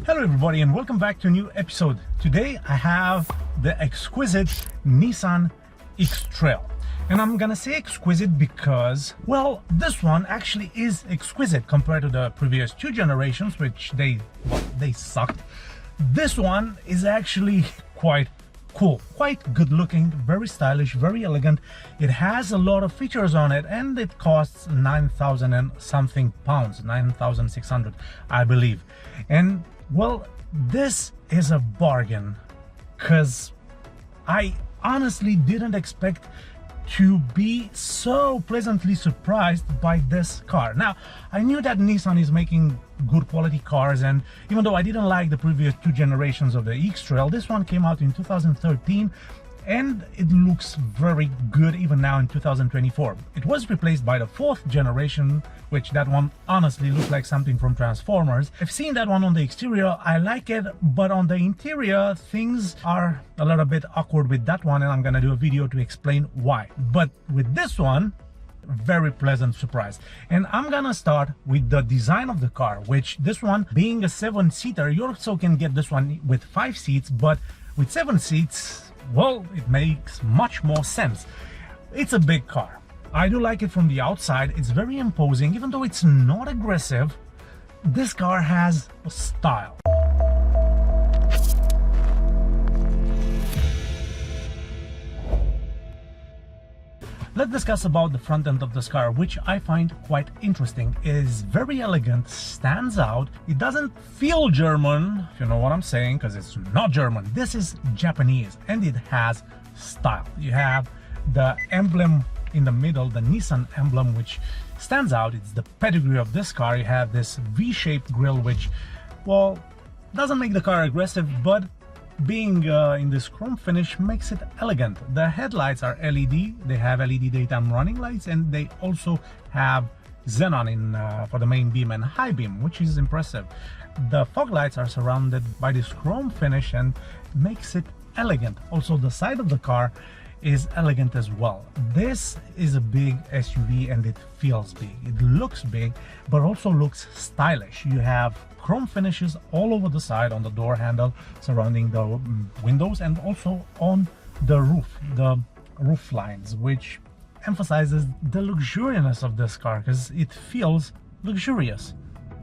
Hello everybody and welcome back to a new episode. Today I have the exquisite Nissan X-Trail. And I'm gonna say exquisite because, well, this one actually is exquisite compared to the previous two generations, which they sucked. This one is actually quite cool, quite good looking, very stylish, very elegant. It has a lot of features on it and it costs 9,000 and something pounds, 9,600 I believe. And well, this is a bargain because I honestly didn't expect to be so pleasantly surprised by this car. Now, I knew that Nissan is making good quality cars, and even though I didn't like the previous two generations of the X-Trail, this one came out in 2013 and it looks very good even now in 2024. It was replaced by the fourth generation, which that one honestly looks like something from Transformers. I've seen that one on the exterior, I like it, but on the interior things are a little bit awkward with that one, and I'm gonna do a video to explain why. But with this one, very pleasant surprise. And I'm gonna start with the design of the car, which this one being a 7-seater, you also can get this one with 5 seats, but with 7 seats, well, it makes much more sense. It's a big car. I do like it from the outside. It's very imposing. Even though it's not aggressive, this car has a style. Let's discuss about the front end of this car, which I find quite interesting. It is very elegant, stands out. It doesn't feel German, if you know what I'm saying, because it's not German. This is Japanese and it has style. You have the emblem in the middle, the Nissan emblem, which stands out. It's the pedigree of this car. You have this V-shaped grille, which, well, doesn't make the car aggressive, but being in this chrome finish makes it elegant. The headlights are LED. They have LED daytime running lights, and they also have xenon in for the main beam and high beam, which is impressive. The fog lights are surrounded by this chrome finish and makes it elegant. Also, the side of the car is elegant as well. This is a big SUV and it feels big. It looks big, but also looks stylish. You have chrome finishes all over the side, on the door handle, surrounding the windows, and also on the roof lines, which emphasizes the luxuriousness of this car because it feels luxurious.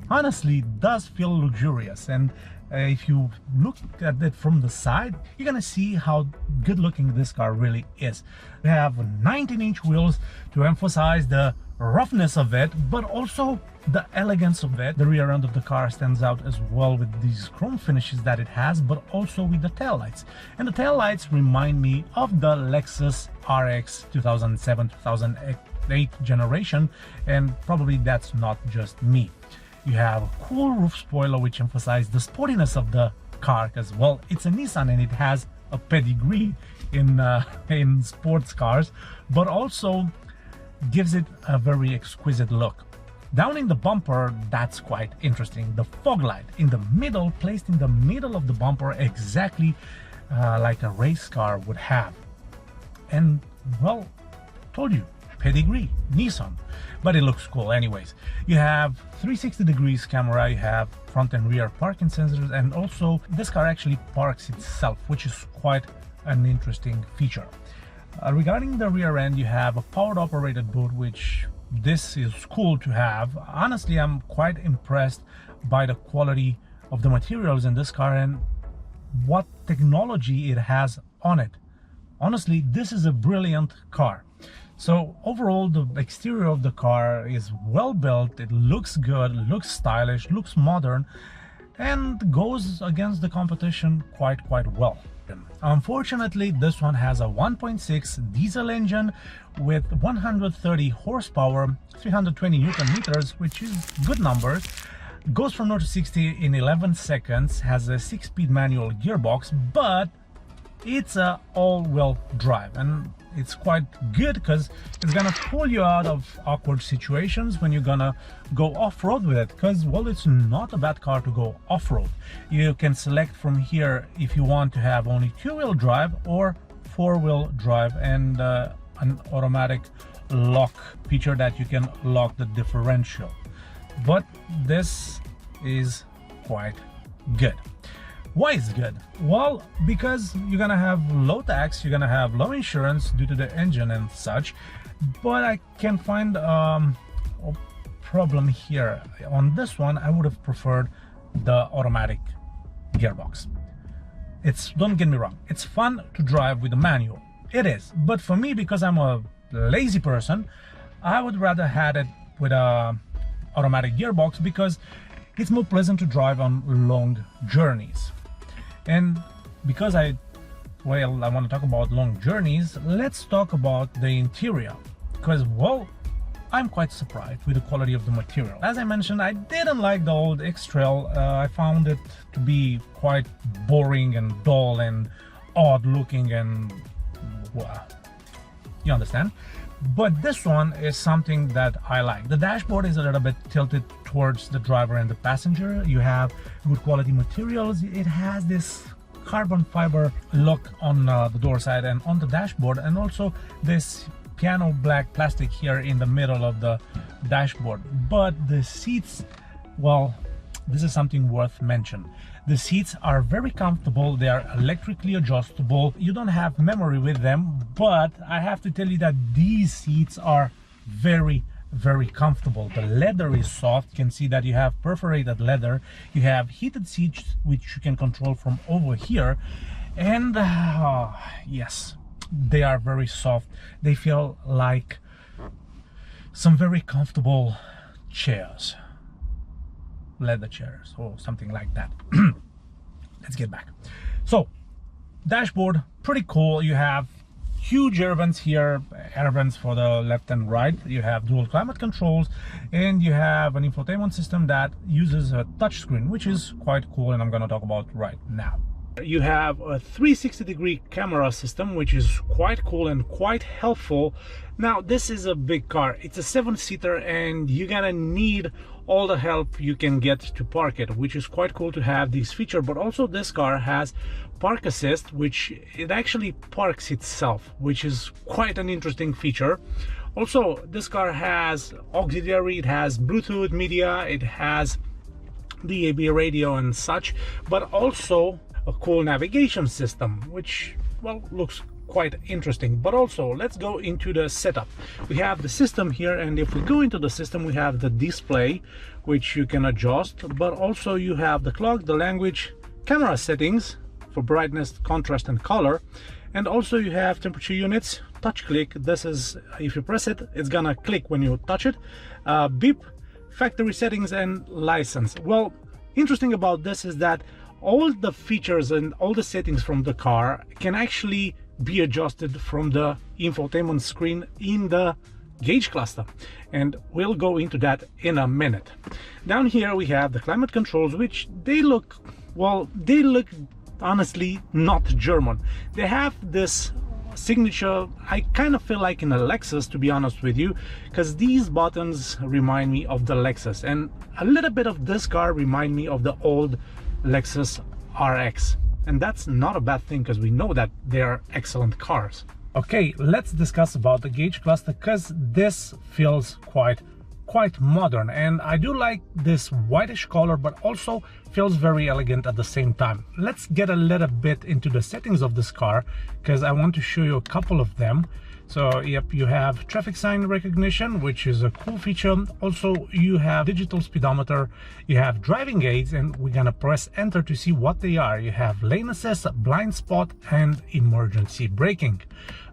Honestly, it does feel luxurious, and if you look at it from the side, you're gonna see how good looking this car really is. We have 19-inch wheels to emphasize the roughness of it, but also the elegance of it. The rear end of the car stands out as well with these chrome finishes that it has, but also with the taillights. And the taillights remind me of the Lexus RX 2007-2008 generation, and probably that's not just me. You have a cool roof spoiler, which emphasizes the sportiness of the car, because, well, it's a Nissan and it has a pedigree in sports cars, but also gives it a very exquisite look. Down in the bumper, that's quite interesting. The fog light in the middle, placed in the middle of the bumper, exactly like a race car would have. And, well, told you, pedigree, Nissan, but it looks cool anyways. You have 360 degrees camera, you have front and rear parking sensors, and also this car actually parks itself, which is quite an interesting feature. Regarding the rear end, you have a powered operated boot, which this is cool to have. Honestly, I'm quite impressed by the quality of the materials in this car and what technology it has on it. Honestly, this is a brilliant car. So overall, the exterior of the car is well built. It looks good, looks stylish, looks modern, and goes against the competition quite well. Unfortunately, this one has a 1.6 diesel engine with 130 horsepower, 320 Newton meters, which is good numbers. Goes from 0 to 60 in 11 seconds, has a 6-speed manual gearbox, but it's a all-wheel drive, and it's quite good because it's gonna pull you out of awkward situations when you're gonna go off-road with it, because, well, it's not a bad car to go off-road. You can select from here if you want to have only 2-wheel drive or 4-wheel drive, and an automatic lock feature that you can lock the differential. But this is quite good. Why is it good? Well, because you're gonna have low tax, you're gonna have low insurance due to the engine and such, but I can find a problem here. On this one, I would have preferred the automatic gearbox. Don't get me wrong, it's fun to drive with a manual. It is, but for me, because I'm a lazy person, I would rather had it with a automatic gearbox because it's more pleasant to drive on long journeys. And because I want to talk about long journeys, let's talk about the interior, because, well, I'm quite surprised with the quality of the material. As I mentioned, I didn't like the old X-Trail. I found it to be quite boring and dull and odd looking, and well, you understand. But this one is something that I like. The dashboard is a little bit tilted towards the driver and the passenger. You have good quality materials. It has this carbon fiber look on the door side and on the dashboard, and also this piano black plastic here in the middle of the dashboard. But the seats, well, this is something worth mentioning. The seats are very comfortable. They are electrically adjustable. You don't have memory with them, but I have to tell you that these seats are very, very comfortable. The leather is soft. You can see that you have perforated leather. You have heated seats which you can control from over here, and yes, they are very soft. They feel like some very comfortable chairs, leather chairs or something like that. Let's get back. So dashboard, pretty cool. You have huge air vents here, air vents for the left and right. You have dual climate controls, and you have an infotainment system that uses a touchscreen, which is quite cool, and I'm going to talk about right now. You have a 360-degree camera system, which is quite cool and quite helpful. Now, this is a big car. It's a 7-seater, and you're gonna need all the help you can get to park it, which is quite cool to have this feature. But also this car has park assist, which it actually parks itself, which is quite an interesting feature. Also, this car has auxiliary, it has Bluetooth media, it has DAB radio and such, but also a cool navigation system, which, well, looks quite interesting. But also, let's go into the setup. We have the system here, and if we go into the system, we have the display, which you can adjust, but also you have the clock, the language, camera settings for brightness, contrast and color, and also you have temperature units, touch click. This is, if you press it, it's gonna click when you touch it. Beep, factory settings and license. Well, interesting about this is that all the features and all the settings from the car can actually be adjusted from the infotainment screen in the gauge cluster, and we'll go into that in a minute. Down here we have the climate controls, which they look, well, they look honestly not German. They have this signature, I kind of feel like in a Lexus, to be honest with you, because these buttons remind me of the Lexus, and a little bit of this car remind me of the old Lexus RX, and that's not a bad thing because we know that they are excellent cars. Okay, let's discuss about the gauge cluster, because this feels quite modern, and I do like this whitish color, but also feels very elegant at the same time. Let's get a little bit into the settings of this car, because I want to show you a couple of them. So yep, you have traffic sign recognition, which is a cool feature. Also, you have digital speedometer, you have driving aids, and we're gonna press enter to see what they are. You have lane assist, blind spot, and emergency braking.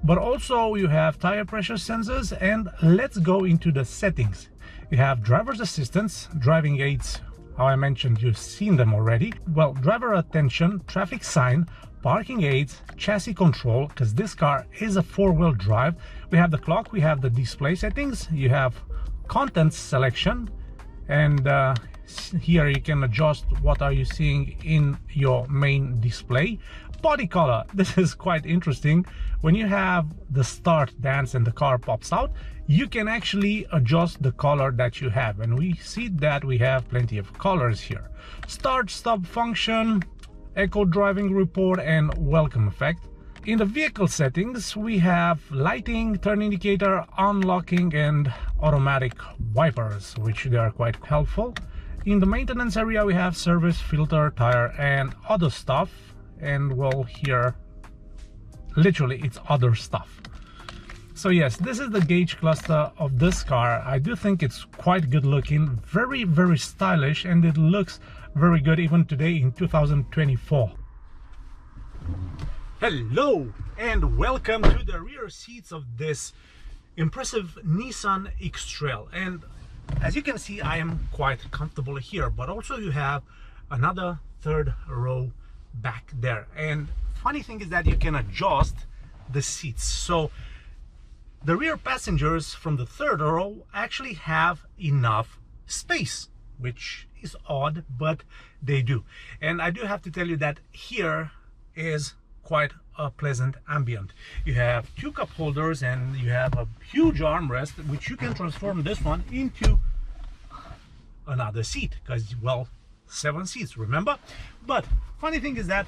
But also you have tire pressure sensors, and let's go into the settings. You have driver's assistance, driving aids, how I mentioned, you've seen them already. Well, driver attention, traffic sign, parking aids, chassis control, because this car is a 4-wheel drive. We have the clock, we have the display settings, you have content selection, and here you can adjust what are you seeing in your main display. Body color, this is quite interesting. When you have the start dance and the car pops out, you can actually adjust the color that you have, and we see that we have plenty of colors here. Start stop function, echo driving report, and welcome effect. In the vehicle settings, we have lighting, turn indicator, unlocking, and automatic wipers, which they are quite helpful. In the maintenance area we have service, filter, tire and other stuff, and well, here literally it's other stuff. So yes, this is the gauge cluster of this car. I do think it's quite good looking, very stylish, and it looks very good even today in 2024. Hello and welcome to the rear seats of this impressive Nissan X-Trail. And as you can see, I am quite comfortable here, but also you have another third row back there. And funny thing is that you can adjust the seats. So the rear passengers from the third row actually have enough space, which is odd, but they do. And I do have to tell you that here is quite a pleasant ambient. You have two cup holders and you have a huge armrest, which you can transform this one into another seat, because well, 7 seats, remember? But funny thing is that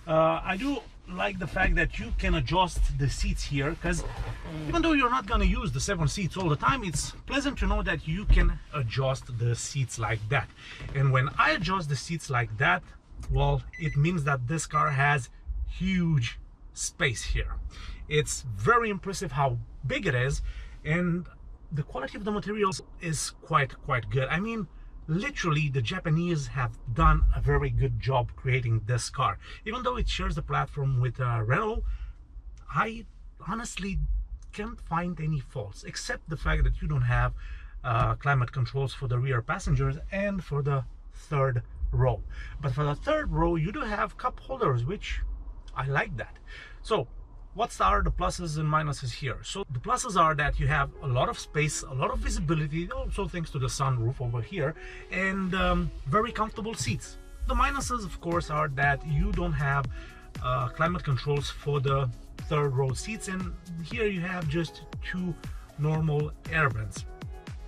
I do like the fact that you can adjust the seats here, because even though you're not going to use the 7 seats all the time, it's pleasant to know that you can adjust the seats like that. And when I adjust the seats like that, well, it means that this car has huge space here. It's very impressive how big it is, and the quality of the materials is quite good. I mean, literally the Japanese have done a very good job creating this car. Even though it shares the platform with Renault, I honestly can't find any faults, except the fact that you don't have climate controls for the rear passengers and for the third row. But for the third row you do have cup holders, which I like that. So what are the pluses and minuses here? So the pluses are that you have a lot of space, a lot of visibility, also thanks to the sunroof over here, and very comfortable seats. The minuses, of course, are that you don't have climate controls for the third row seats, and here you have just 2 normal air vents.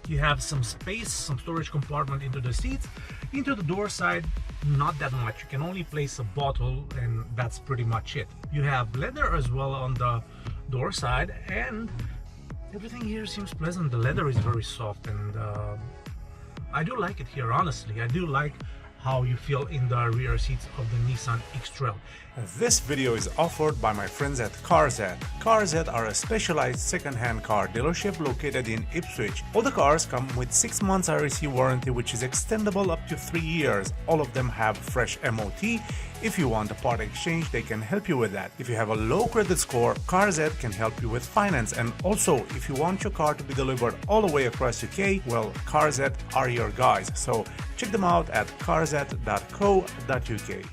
You have some space, some storage compartment into the seats. Into the door side, not that much. You can only place a bottle and that's pretty much it. You have leather as well on the door side, and everything here seems pleasant. The leather is very soft, and I do like it here, honestly. I do like how you feel in the rear seats of the Nissan X-Trail. This video is offered by my friends at CARZET. CARZET are a specialized second-hand car dealership located in Ipswich. All the cars come with 6 months RAC warranty, which is extendable up to 3 years. All of them have fresh MOT. If you want a part exchange, they can help you with that. If you have a low credit score, CARZET can help you with finance. And also, if you want your car to be delivered all the way across UK, well, CARZET are your guys. So check them out at carzet.co.uk.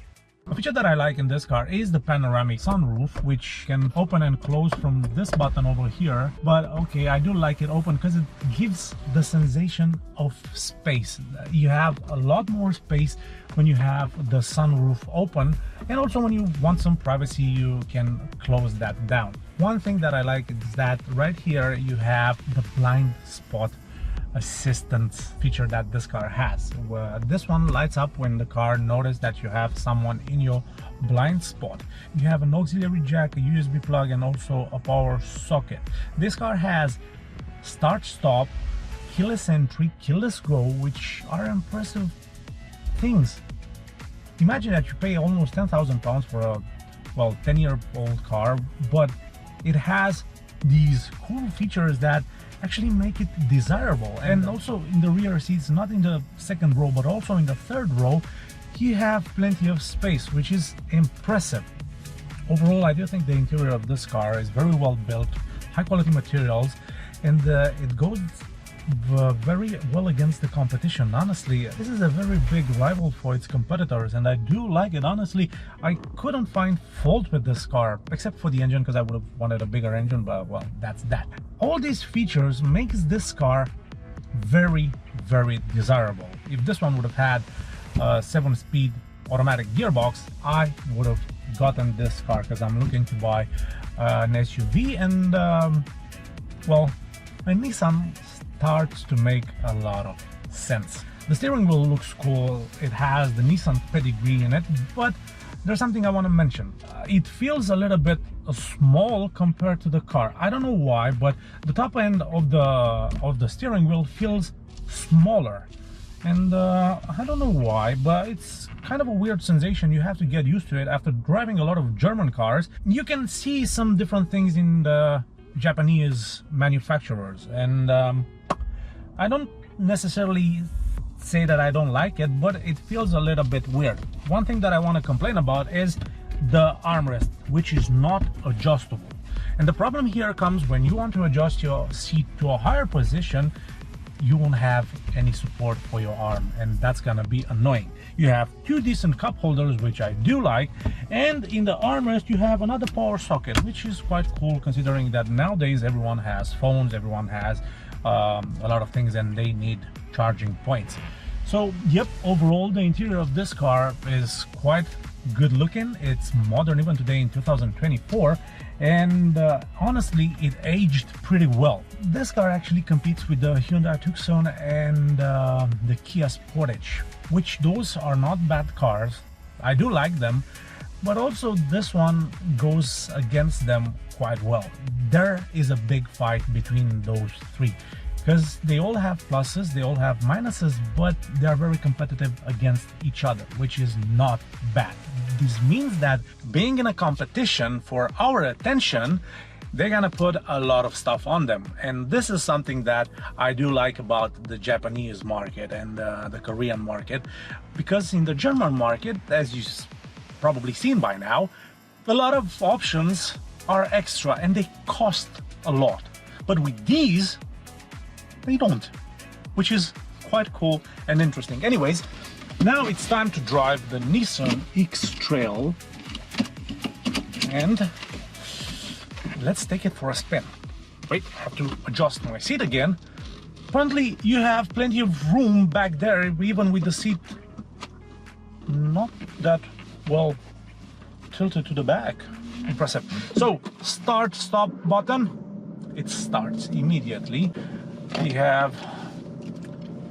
A feature that I like in this car is the panoramic sunroof, which can open and close from this button over here. But okay, I do like it open because it gives the sensation of space. You have a lot more space when you have the sunroof open, and also when you want some privacy, you can close that down. One thing that I like is that right here you have the blind spot assistance feature that this car has. This one lights up when the car notices that you have someone in your blind spot. You have an auxiliary jack, a USB plug, and also a power socket. This car has start stop, keyless entry, keyless go, which are impressive things. Imagine that you pay almost £10,000 for a 10-year-old car, but it has these cool features that actually make it desirable. And also in the rear seats, not in the second row but also in the third row, you have plenty of space, which is impressive. Overall, I do think the interior of this car is very well built, high quality materials, and it goes very well against the competition. Honestly, this is a very big rival for its competitors, and I do like it. Honestly, I couldn't find fault with this car, except for the engine, because I would have wanted a bigger engine, but well, that's that. All these features makes this car very desirable. If this one would have had a 7-speed automatic gearbox, I would have gotten this car, because I'm looking to buy an SUV, and well, a Nissan starts to make a lot of sense. The steering wheel looks cool. It has the Nissan pedigree in it, but there's something I want to mention. It feels a little bit small compared to the car. I don't know why, but the top end of the steering wheel feels smaller. And I don't know why, but it's kind of a weird sensation. You have to get used to it after driving a lot of German cars. You can see some different things in the Japanese manufacturers, and I don't necessarily say that I don't like it, but it feels a little bit weird. One thing that I want to complain about is the armrest, which is not adjustable. And the problem here comes when you want to adjust your seat to a higher position, you won't have any support for your arm, and that's gonna be annoying. You have two decent cup holders, which I do like, and in the armrest you have another power socket, which is quite cool considering that nowadays everyone has phones, everyone has a lot of things, and they need charging points. So yep, overall the interior of this car is quite good looking. It's modern even today in 2024, and honestly it aged pretty well. This car actually competes with the Hyundai Tucson and the Kia Sportage, which those are not bad cars. I do like them, but also this one goes against them quite well. There is a big fight between those three, because they all have pluses, they all have minuses, but they are very competitive against each other, which is not bad. This means that being in a competition for our attention, they're gonna put a lot of stuff on them. And this is something that I do like about the Japanese market and the Korean market, because in the German market, as you've probably seen by now, a lot of options are extra and they cost a lot. But with these, they don't, which is quite cool and interesting. Anyways, now it's time to drive the Nissan X-Trail, and let's take it for a spin. Wait, I have to adjust my seat again. Apparently you have plenty of room back there, even with the seat not that well tilted to the back. Impressive. So start stop button, it starts immediately. We have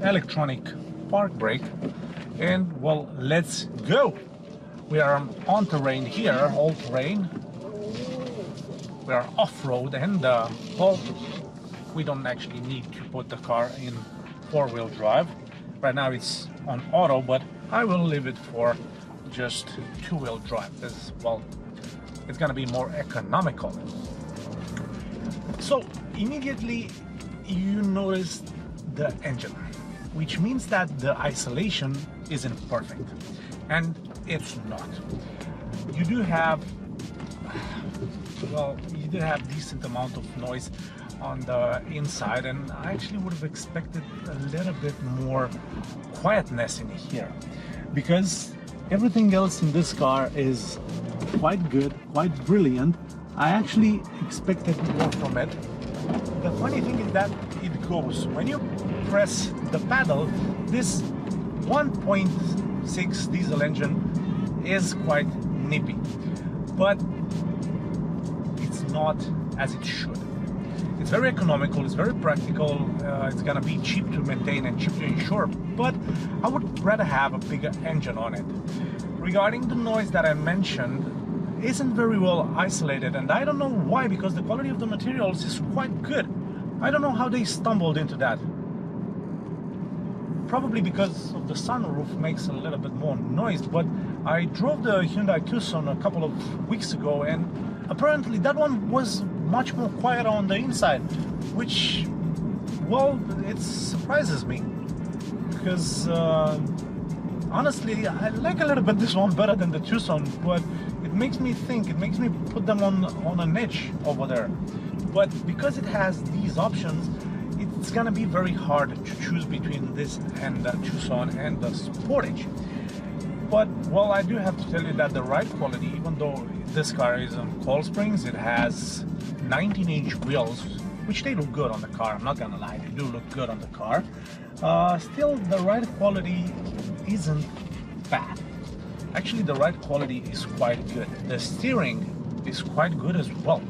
electronic park brake, and well, let's go. We are on terrain here, all terrain. We are off-road, and well, we don't actually need to put the car in four-wheel drive. Right now it's on auto, but I will leave it for just two-wheel drive, as well, it's gonna be more economical. So immediately you notice the engine, which means that the isolation isn't perfect, and it's not. You do have, well, you do have decent amount of noise on the inside, and I actually would have expected a little bit more quietness in here, because everything else in this car is quite good, quite brilliant. I actually expected more from it. The funny thing is that it goes, when you press the pedal, this 1.6 diesel engine is quite nippy, but it's not as it should. It's very economical, it's very practical, it's gonna be cheap to maintain and cheap to insure, but I would rather have a bigger engine on it. Regarding the noise that I mentioned, isn't very well isolated, and I don't know why, because the quality of the materials is quite good. I don't know how they stumbled into that. Probably because of the sunroof makes a little bit more noise, but I drove the Hyundai Tucson a couple of weeks ago, and apparently that one was much more quiet on the inside, which, well, it surprises me, because honestly I like a little bit this one better than the Tucson, but it makes me think, it makes me put them on a niche over there. But because it has these options, it's gonna be very hard to choose between this and the Tucson and the Sportage. But well, I do have to tell you that the ride quality, even though this car is on coil springs, it has 19-inch wheels, which they look good on the car, I'm not gonna lie, they do look good on the car. Still, the ride quality isn't bad. Actually, the ride quality is quite good. The steering is quite good as well.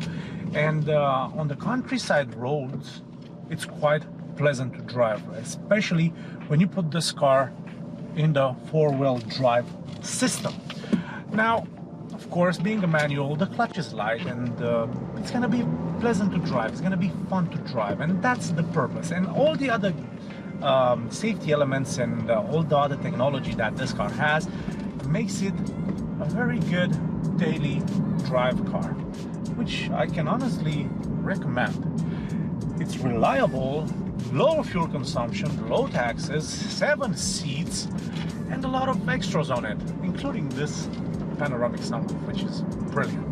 And on the countryside roads, it's quite pleasant to drive, especially when you put this car in the four-wheel drive system. Now, of course, being a manual, the clutch is light, and it's gonna be pleasant to drive, it's gonna be fun to drive, and that's the purpose. And all the other safety elements and all the other technology that this car has makes it a very good daily drive car, which I can honestly recommend. It's reliable, low fuel consumption, low taxes, 7 seats, and a lot of extras on it, including this panoramic sunroof, which is brilliant.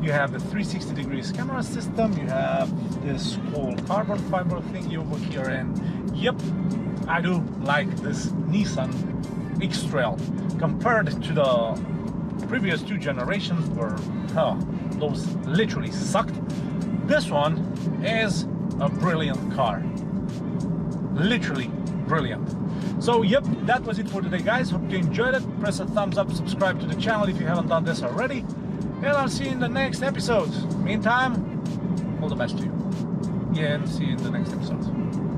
You have the 360 degrees camera system, you have this whole carbon fiber thingy over here, and yep, I do like this Nissan X-Trail compared to the previous 2 generations where those literally sucked. This one is a brilliant car, literally brilliant. So yep, that was it for today, guys. Hope you enjoyed it. Press a thumbs up, subscribe to the channel if you haven't done this already, and I'll see you in the next episode. Meantime, all the best to you. Yeah, and see you in the next episode.